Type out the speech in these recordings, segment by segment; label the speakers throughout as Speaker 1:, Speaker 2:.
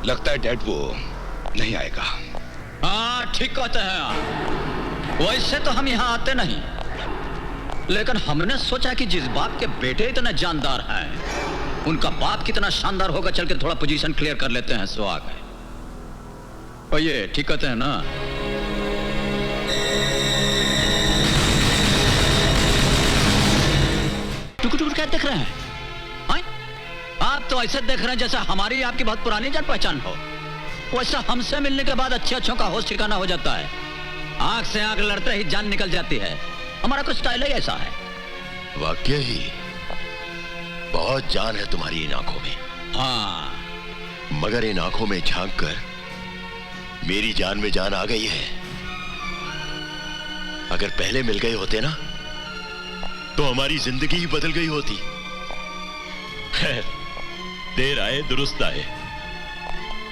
Speaker 1: लगता है डैड वो नहीं आएगा।
Speaker 2: हाँ ठीक कहते हैं आप। वैसे तो हम यहाँ आते नहीं, लेकिन हमने सोचा कि जिस बाप के बेटे इतने जानदार हैं, उनका बाप कितना शानदार होगा, चल के थोड़ा पोजीशन क्लियर कर लेते हैं। सो आ गए। और ये ठीक कहते हैं ना? टुक टुक क्या देख रहे हैं? आप तो ऐसे देख रहे हैं जैसे हमारी आपकी बहुत पुरानी जान पहचान हो। वैसा हमसे मिलने के बाद अच्छे अच्छों का होश ठिकाना हो जाता है। आंख से आंख लड़ते ही जान निकल जाती है। हमारा कुछ स्टाइल ही ऐसा है।
Speaker 3: वाकई ही बहुत जान है तुम्हारी इन आंखों में।
Speaker 2: हाँ,
Speaker 3: मगर इन आंखों में झांक कर मेरी जान में जान आ गई है। अगर पहले मिल गए होते ना तो हमारी जिंदगी ही बदल गई होती। खैर, देर आए दुरुस्त आए।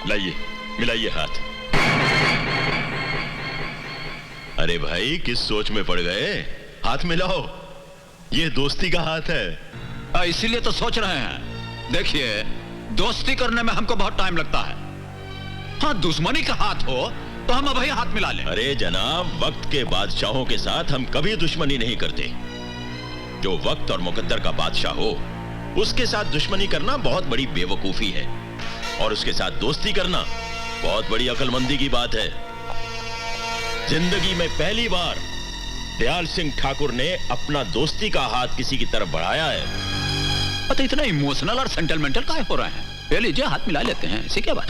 Speaker 3: लाइए, मिलाइए हाथ। अरे भाई, किस सोच में पड़ गए? हाथ मिलाओ, ये दोस्ती का हाथ है।
Speaker 2: इसीलिए तो सोच रहे हैं। देखिए, दोस्ती करने में हमको बहुत टाइम लगता है। हाँ, दुश्मनी का हाथ हो तो हम अभी हाथ मिला लें।
Speaker 3: अरे जनाब, वक्त के बादशाहों के साथ हम कभी दुश्मनी नहीं करते। जो वक्त और मुकद्दर का बादशाह हो, उसके साथ दुश्मनी करना बहुत बड़ी बेवकूफी है, और उसके साथ दोस्ती करना बहुत बड़ी अक्लमंदी की बात है। जिंदगी में पहली बार दयाल सिंह ठाकुर ने अपना दोस्ती का हाथ किसी की तरफ बढ़ाया है।
Speaker 2: पता इतना इमोशनल और सेंटिमेंटल काहे हो रहे हैं? ले लीजिए, हाथ मिला लेते हैं। इसी क्या बात?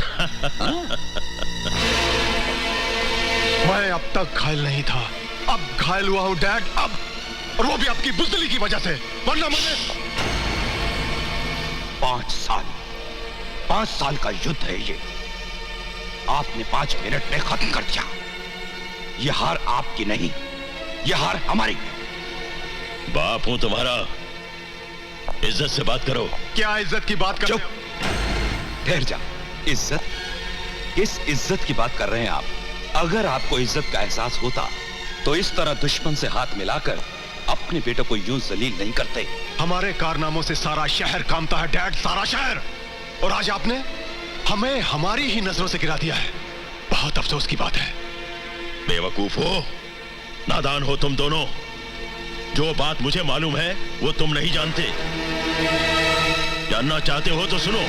Speaker 4: मैं अब तक घायल नहीं था, अब घायल हुआ हूं डैड। अब, और वो भी आपकी बुज़दिली की वजह से। वरना मैंने
Speaker 1: 5 साल का युद्ध है ये। आपने 5 मिनट में खत्म कर दिया। ये हार आपकी नहीं, ये हार हमारी।
Speaker 3: बाप हूं तुम्हारा, इज्जत से बात करो।
Speaker 4: क्या इज्जत की बात कर?
Speaker 1: चुप, ठहर जा। इज्जत? किस इज्जत की बात कर रहे हैं आप? अगर आपको इज्जत का एहसास होता तो इस तरह दुश्मन से हाथ मिलाकर अपने बेटे को यूं जलील नहीं करते।
Speaker 4: हमारे कारनामों से सारा शहर कांपता है डैड, सारा शहर। और आज आपने हमें हमारी ही नजरों से गिरा दिया है। बहुत अफसोस की बात है।
Speaker 3: बेवकूफ हो, नादान हो तुम दोनों। जो बात मुझे मालूम है वो तुम नहीं जानते। जानना चाहते हो तो सुनो।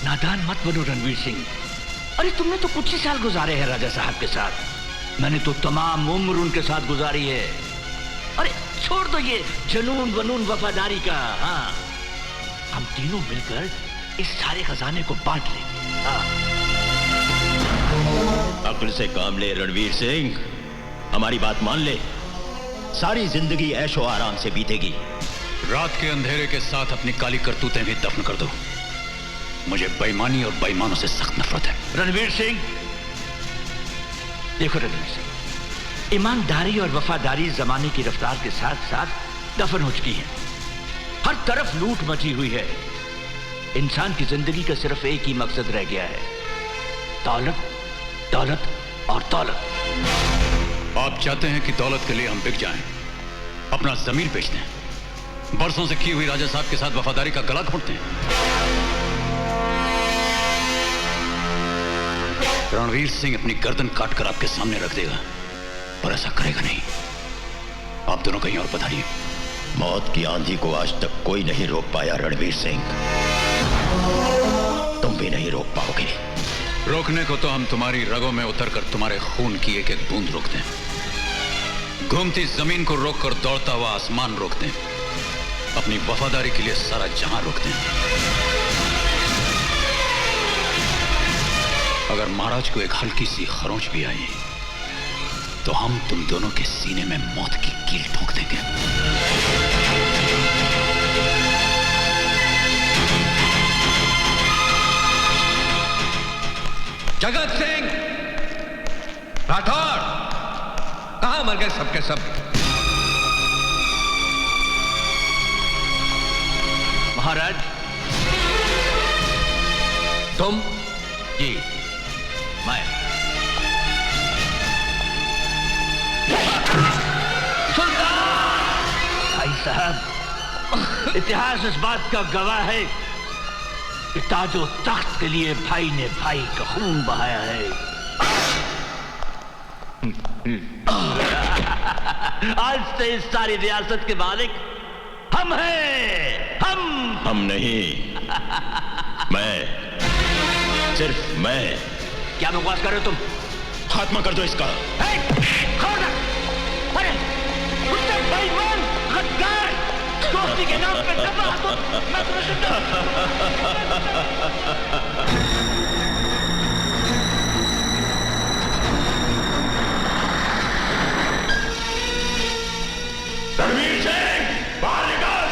Speaker 5: नादान मत बनो रणवीर सिंह। अरे तुमने तो कुछ ही साल गुजारे हैं राजा साहब के साथ। मैंने तो तमाम उम्र उनके साथ गुजारी है। अरे छोड़ दो ये जुनून वनून वफादारी का। हाँ, हम तीनों मिलकर इस सारे खजाने को बांट लेंगे। हाँ।
Speaker 3: अक्ल से काम ले रणवीर सिंह, हमारी बात मान ले। सारी जिंदगी ऐशो आराम से बीतेगी।
Speaker 2: रात के अंधेरे के साथ अपनी काली करतूतें भी दफन कर दो। मुझे बेईमानी और बेईमानों से सख्त नफरत है।
Speaker 5: रणवीर सिंह, देखो रणवीर सिंह, ईमानदारी और वफादारी जमाने की रफ्तार के साथ साथ दफन हो चुकी है। हर तरफ लूट मची हुई है। इंसान की जिंदगी का सिर्फ एक ही मकसद रह गया है, दौलत, दौलत और दौलत।
Speaker 2: आप चाहते हैं कि दौलत के लिए हम बिक जाएं, अपना जमीन बेच दें, बरसों से की हुई राजा साहब के साथ वफादारी का गला घोंट दें। रणवीर सिंह अपनी गर्दन काटकर आपके सामने रख देगा, पर ऐसा करेगा नहीं। आप दोनों कहीं और पधारिए।
Speaker 3: मौत की आंधी को आज तक कोई नहीं रोक पाया रणवीर सिंह, तुम भी नहीं रोक पाओगे।
Speaker 2: रोकने को तो हम तुम्हारी रगों में उतरकर तुम्हारे खून की एक एक बूंद रोक दें। घूमती जमीन को रोककर दौड़ता हुआ आसमान रोक दें। अपनी वफादारी के लिए सारा जहां रोक दें। अगर महाराज को एक हल्की सी खरोंच भी आई तो हम तुम दोनों के सीने में मौत की कील ठोक देंगे।
Speaker 6: जगत सिंह राठौर, कहां मर गए सबके सब?
Speaker 5: महाराज, तुम? जी, मैं। सुल्तान! भाई साहब, इतिहास इस बात का गवाह है कि ताजो तख्त के लिए भाई ने भाई का खून बहाया है। आज से इस सारी रियासत के मालिक हम हैं। हम
Speaker 3: नहीं, मैं, सिर्फ मैं।
Speaker 5: क्या बकवास कर रहे हो तुम?
Speaker 3: खात्मा कर दो इसका।
Speaker 5: अरे कुत्ते बेईमान, गद्दार, दोस्ती के नाम पे दगा तो मैं
Speaker 3: रणवीर सिंह, बाहर निकल।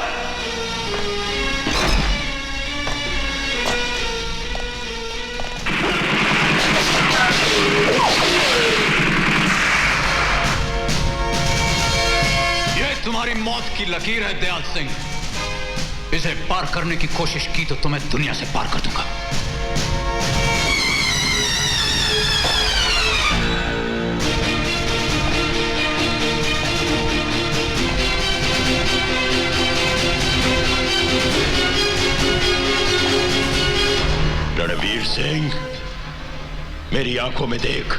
Speaker 2: तुम्हारी मौत की लकीर है दयाल सिंह। इसे पार करने की कोशिश की तो तुम्हें दुनिया से पार कर दूंगा।
Speaker 3: रणवीर सिंह, मेरी आंखों में देख,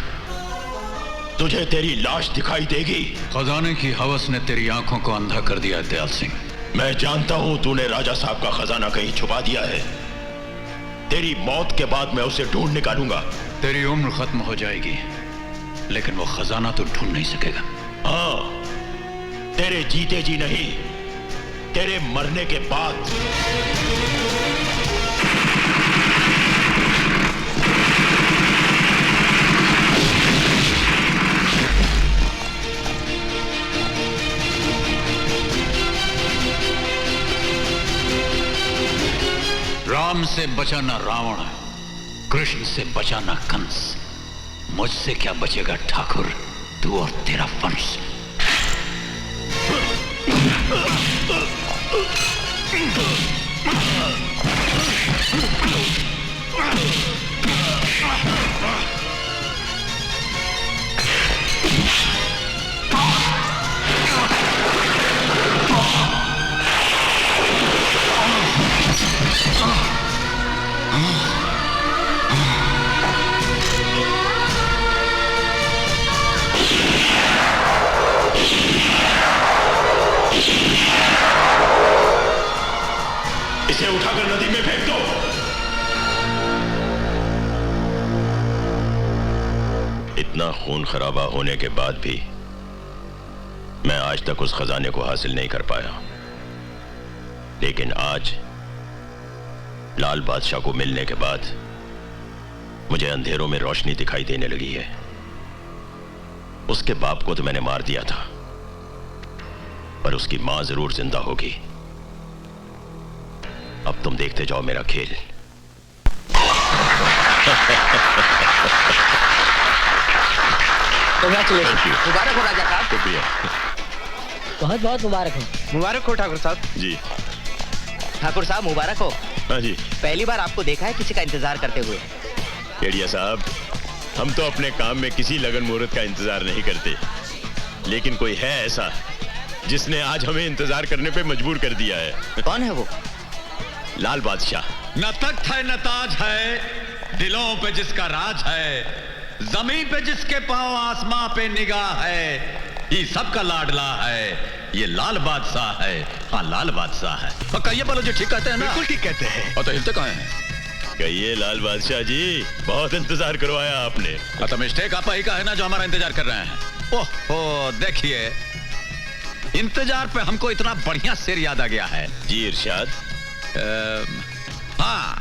Speaker 3: तुझे तेरी लाश दिखाई देगी।
Speaker 2: खजाने की हवस ने तेरी आंखों को अंधा कर दिया है दयाल सिंह।
Speaker 3: मैं जानता हूं तूने राजा साहब का खजाना कहीं छुपा दिया है। तेरी मौत के बाद मैं उसे ढूंढ निकालूंगा।
Speaker 2: तेरी उम्र खत्म हो जाएगी, लेकिन वो खजाना तो ढूंढ नहीं सकेगा।
Speaker 3: हाँ, तेरे जीते जी नहीं, तेरे मरने के बाद।
Speaker 2: राम से बचा ना रावण, कृष्ण से बचा ना कंस। मुझसे क्या बचेगा ठाकुर, तू और तेरा वंश।
Speaker 3: इसे उठाकर नदी में फेंक दो। इतना खून खराबा होने के बाद भी मैं आज तक उस खजाने को हासिल नहीं कर पाया, लेकिन आज लाल बादशाह को मिलने के बाद मुझे अंधेरों में रोशनी दिखाई देने लगी है। उसके बाप को तो मैंने मार दिया था, पर उसकी मां जरूर जिंदा होगी। अब तुम देखते जाओ मेरा खेल।
Speaker 7: मुबारक हो राजा साहब।
Speaker 3: शुक्रिया।
Speaker 7: बहुत बहुत मुबारक हो।
Speaker 8: मुबारक हो ठाकुर साहब।
Speaker 3: जी
Speaker 7: ठाकुर साहब मुबारक हो।
Speaker 3: हाँ जी।
Speaker 7: पहली बार आपको देखा है किसी का इंतजार करते हुए।
Speaker 3: केडिया साहब, हम तो अपने काम में किसी लगन मुहूर्त का इंतजार नहीं करते, लेकिन कोई है ऐसा जिसने आज हमें इंतजार करने पे मजबूर कर दिया है।
Speaker 7: कौन है वो?
Speaker 3: लाल बादशाह।
Speaker 2: न तख्त है न ताज है, दिलों पे जिसका राज है, जमीन पे जिसके पांव आसमां पे निगाह है, ये सबका लाडला है, ये लाल बादशाह है। हाँ, लाल बादशाह है। और कहिए बोलो जी, ठीक कहते हैं ना?
Speaker 4: बिल्कुल ठीक कहते हैं।
Speaker 2: और तो हिलते कहाँ हैं?
Speaker 3: कहिए लाल बादशाह जी, बहुत इंतजार करवाया आपने।
Speaker 2: तो मिस्टेक आप ही का है ना जो हमारा इंतजार कर रहे हैं। ओहो, देखिए, इंतजार पे हमको इतना बढ़िया शेर याद आ गया है।
Speaker 3: जी इरशाद।
Speaker 2: हाँ,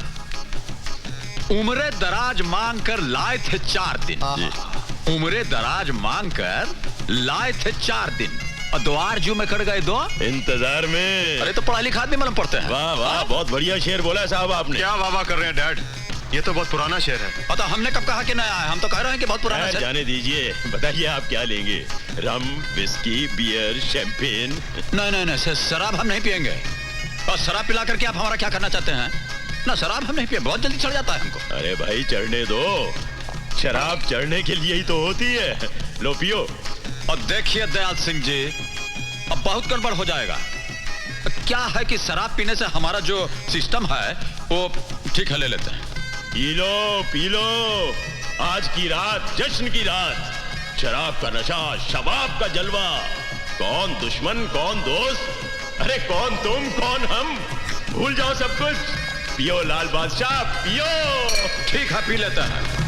Speaker 2: उम्रे दराज मांग कर लाए थे 4 दिन। उम्रे दराज मांग कर लाए थे 4 दिन, और द्वार जू में कट गए 2
Speaker 3: इंतजार में।
Speaker 2: अरे तो पढ़ा लिखा आदमी मालूम पड़ते हैं।
Speaker 3: वाह वाह, बहुत बढ़िया शेर बोला साहब आपने।
Speaker 4: क्या वाह वाह कर रहे हैं डैड, ये तो बहुत पुराना शेर है।
Speaker 2: पता हमने कब कहा कि नया है? हम तो कह रहे हैं कि बहुत पुराना शेर।
Speaker 3: जाने दीजिए, बताइए आप क्या लेंगे? रम, विस्की, बियर, शैंपेन?
Speaker 2: नहीं, शराब हम नहीं पियेंगे। और शराब पिला करके आप हमारा क्या करना चाहते हैं? ना, शराब हम नहीं पिए, बहुत जल्दी चढ़ जाता है हमको।
Speaker 3: अरे भाई, चढ़ने दो, शराब चढ़ने के लिए ही तो होती है। लो पियो।
Speaker 2: और देखिए दयाल सिंह जी, अब बहुत गड़बड़ हो जाएगा। क्या है कि शराब पीने से हमारा जो सिस्टम है वो ठीक है, ले लेते हैं।
Speaker 3: पी लो, आज की रात जश्न की रात, शराब का नशा, शबाब का जलवा, कौन दुश्मन कौन दोस्त, अरे कौन तुम कौन हम, भूल जाओ सब कुछ। पियो लाल बादशाह पियो।
Speaker 2: ठीक है, पी लेते हैं।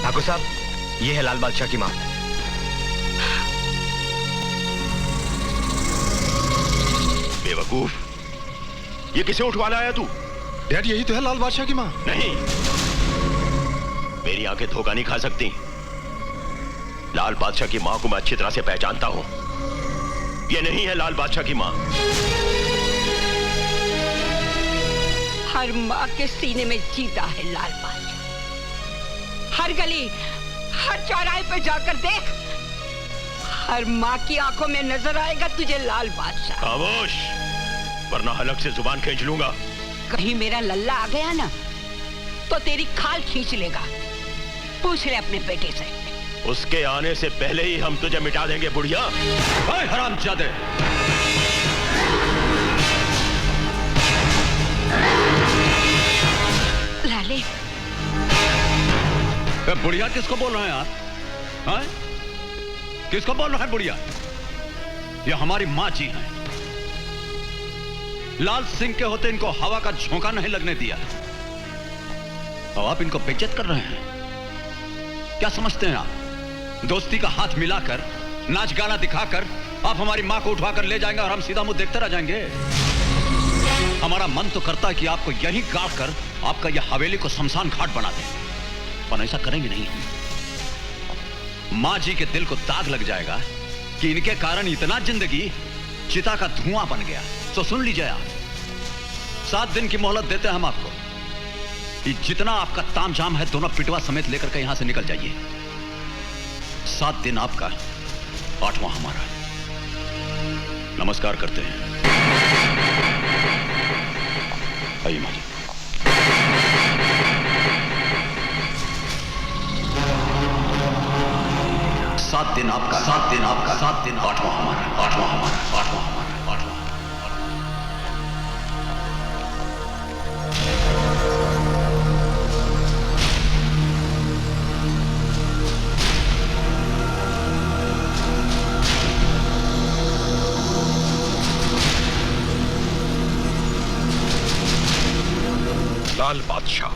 Speaker 6: ठाकुर साहब, ये है लाल बादशाह की मां।
Speaker 3: बेवकूफ, ये किसे उठवा लाया तू?
Speaker 4: डैड, यही तो है लाल बादशाह की मां।
Speaker 3: नहीं, मेरी आंखें धोखा नहीं खा सकती। लाल बादशाह की मां को मैं अच्छी तरह से पहचानता हूं। ये नहीं है लाल बादशाह की मां।
Speaker 8: हर माँ के सीने में जीता है लाल बादशाह। हर गली, हर चौराहे पे जाकर देख, हर माँ की आंखों में नजर आएगा तुझे लाल बादशाह।
Speaker 3: खामोश, वरना हलक से जुबान खींच लूंगा।
Speaker 8: कहीं मेरा लल्ला आ गया ना तो तेरी खाल खींच लेगा। पूछ ले अपने बेटे से।
Speaker 3: उसके आने से पहले ही हम तुझे मिटा देंगे बुढ़िया।
Speaker 2: हरामजादे,
Speaker 8: लाले,
Speaker 2: बुढ़िया किसको बोल रहे हैं आप? हाँ? किसको बोल रहे हैं बुढ़िया? ये हमारी माँ जी हैं। लाल सिंह के होते इनको हवा का झोंका नहीं लगने दिया, और आप इनको बेइज्जत कर रहे हैं। क्या समझते हैं आप? दोस्ती का हाथ मिलाकर, नाच गाना दिखाकर आप हमारी माँ को उठवाकर ले जाएंगे और हम सीधा मुंह देखते रह जाएंगे? हमारा मन तो करता है कि आपको यहीं काट कर आपका यह हवेली को शमशान घाट बना दें, पर ऐसा करेंगे नहीं। माँ जी के दिल को दाग लग जाएगा कि इनके कारण इतना जिंदगी चिता का धुआं बन गया। तो सुन लीजिए आप, 7 दिन की मोहलत देते हैं हम आपको कि जितना आपका तामझाम है दोनों पिटवा समेत लेकर के यहां से निकल जाइए। 7 दिन आपका, 8वां हमारा। नमस्कार करते हैं। आइए माँ जी। 7 दिन आपका, 7 दिन आपका, 7 दिन, 8वां हमारा, 8वां हमारा, 8वां हमारा, 8वां।
Speaker 1: लाल बादशाह,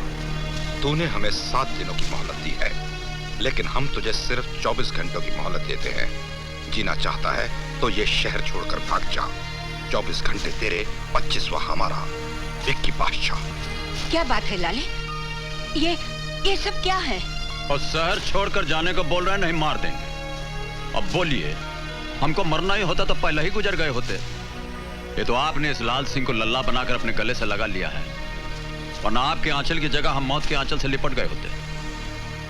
Speaker 1: तूने हमें 7 दिनों की मोहलत दी है, लेकिन हम तुझे सिर्फ 24 घंटों की मोहलत देते हैं। जीना चाहता है तो ये शहर छोड़कर भाग जा। 24 घंटे तेरे, 25वां हमारा। विक्की बादशाह।
Speaker 8: क्या बात है लाले? ये सब क्या है?
Speaker 2: और शहर छोड़कर जाने को बोल रहे हैं, नहीं मार देंगे। अब बोलिए, हमको मरना ही होता तो पहले ही गुजर गए होते। ये तो आपने इस लाल सिंह को लल्ला बनाकर अपने गले से लगा लिया है, वरना आपके आंचल की जगह हम मौत के आंचल से लिपट गए होते।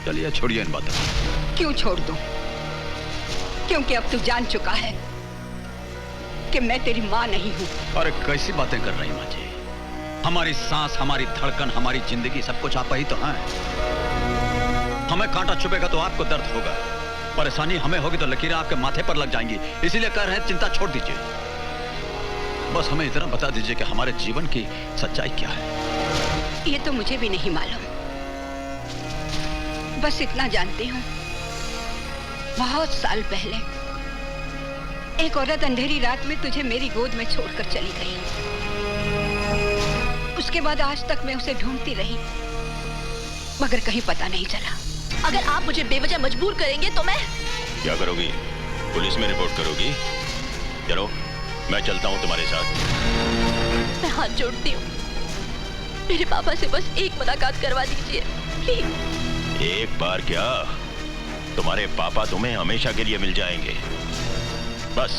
Speaker 2: चलिए छोड़िए इन बातों को।
Speaker 8: क्यों छोड़ दूं? क्योंकि अब तू जान चुका है कि मैं तेरी माँ नहीं हूँ।
Speaker 2: अरे कैसी बातें कर रही माँ जी? हमारी सांस, हमारी धड़कन, हमारी जिंदगी, सब कुछ आप ही तो हैं। हमें कांटा चुभेगा तो आपको दर्द होगा, परेशानी हमें होगी तो लकीरें आपके माथे पर लग जाएंगी। इसीलिए कह रहे हैं चिंता छोड़ दीजिए। बस हमें इतना बता दीजिए कि हमारे जीवन की सच्चाई क्या है।
Speaker 8: ये तो मुझे भी नहीं मालूम, बस इतना जानती हूँ, बहुत साल पहले एक औरत अंधेरी रात में तुझे मेरी गोद में छोड़कर चली गई। उसके बाद आज तक मैं उसे ढूंढती रही, मगर कहीं पता नहीं चला।
Speaker 9: अगर आप मुझे बेवजह मजबूर करेंगे तो मैं...
Speaker 3: क्या करोगी? पुलिस में रिपोर्ट करोगी? चलो, मैं चलता हूँ तुम्हारे साथ।
Speaker 9: मैं हाथ जोड़ती हूँ, मेरे पापा से बस एक मुलाकात करवा दीजिए प्लीज।
Speaker 3: एक बार क्या, तुम्हारे पापा तुम्हें हमेशा के लिए मिल जाएंगे। बस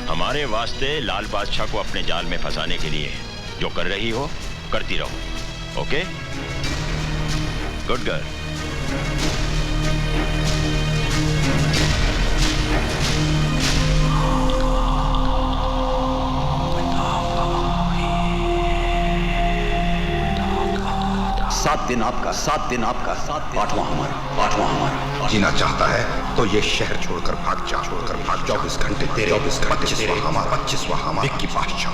Speaker 3: हमारे वास्ते लाल बादशाह को अपने जाल में फंसाने के लिए जो कर रही हो करती रहो। ओके? Good girl.
Speaker 1: दिन आपका, 7 दिन आपका, 8वां हमारा।
Speaker 10: जीना चाहता है तो ये शहर छोड़कर भाग जा, 24 घंटे तेरे, 25वां हमारा, 25वां हमारा। विक्की बादशाह।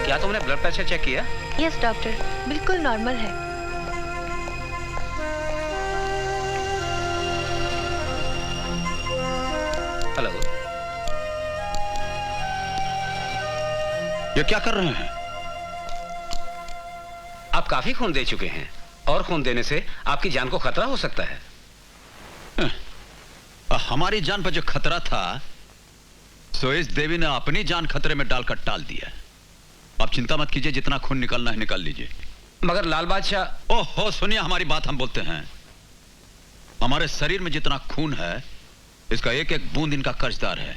Speaker 6: क्या तुमने ब्लड प्रेशर चेक किया?
Speaker 9: यस डॉक्टर, बिल्कुल नॉर्मल है।
Speaker 2: हेलो, ये क्या कर रहे हैं?
Speaker 6: आप काफी खून दे चुके हैं और खून देने से आपकी जान को खतरा हो सकता है।
Speaker 2: हमारी जान पर जो खतरा था सो इस देवी ने अपनी जान खतरे में डालकर टाल दिया। आप चिंता मत कीजिए, जितना खून निकालना है निकाल लीजिए।
Speaker 6: मगर लाल बादशाह।
Speaker 2: ओहो सुनिए, हमारी बात हम बोलते हैं। हमारे शरीर में जितना खून है इसका एक एक बूंद इनका कर्जदार है।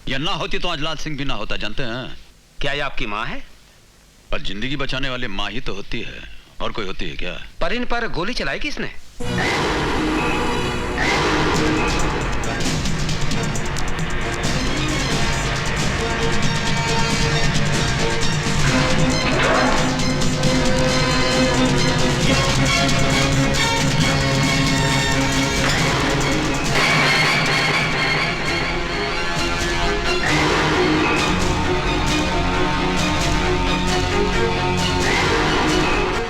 Speaker 2: यह ना होती तो आज लाल सिंह भी ना होता, जानते हैं?
Speaker 6: क्या ये आपकी माँ है?
Speaker 2: पर जिंदगी बचाने वाली माँ ही तो होती है, और कोई होती है क्या?
Speaker 6: पर इन पर गोली चलाई किसने?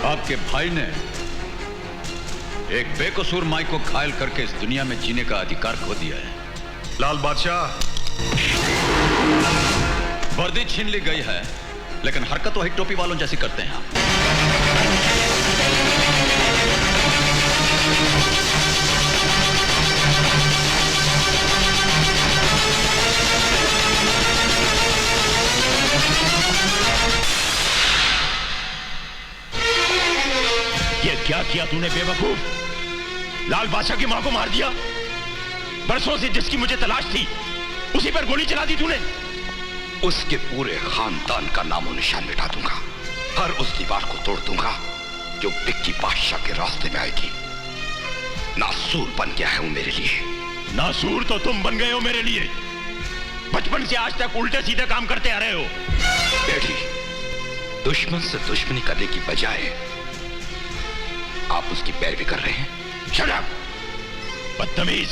Speaker 2: आपके भाई ने एक बेकसूर माई को घायल करके इस दुनिया में जीने का अधिकार खो दिया है।
Speaker 4: लाल बादशाह,
Speaker 2: वर्दी छीन ली गई है लेकिन हरकत वही टोपी वालों जैसी करते हैं आप।
Speaker 3: ये क्या किया तूने बेवकूफ? लाल बादशाह की मां को मार दिया। बरसों से जिसकी मुझे तलाश थी उसी पर गोली चला दी तूने।
Speaker 10: उसके पूरे खानदान का नामो निशान मिटा दूंगा, हर उस दीवार को तोड़ दूंगा जो विक्की बादशाह के रास्ते में आएगी। नासूर बन गया है वो मेरे लिए।
Speaker 3: नासूर तो तुम बन गए हो मेरे लिए। बचपन से आज तक उल्टे सीधे काम करते आ रहे हो।
Speaker 10: डैडी, दुश्मन से दुश्मनी करने की बजाय आप उसकी पैरवी कर रहे हैं।
Speaker 3: शट अप, बदतमीज,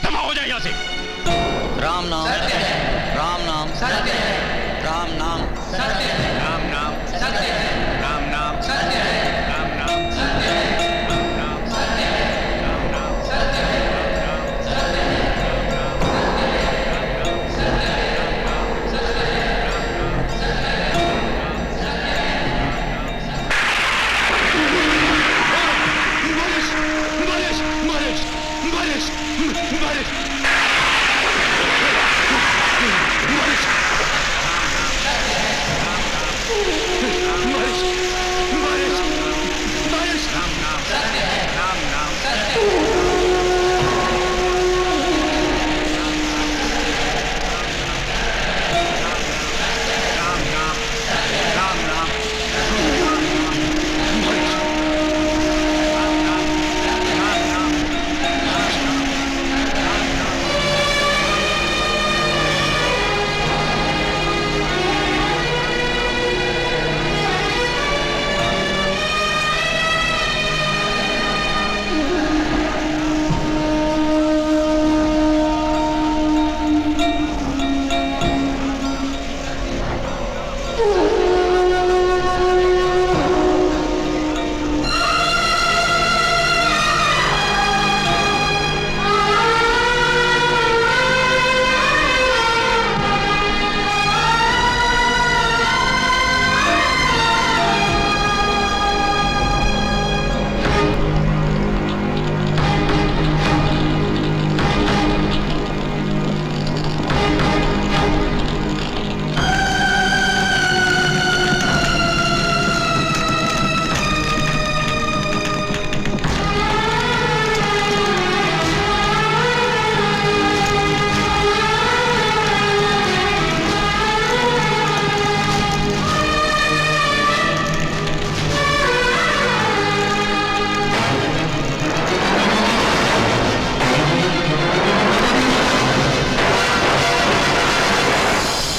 Speaker 3: दफा हो जाए यहां से।
Speaker 7: राम नाम सत्य है, राम नाम सत्य है, राम नाम सत्य है, राम नाम सत्य है।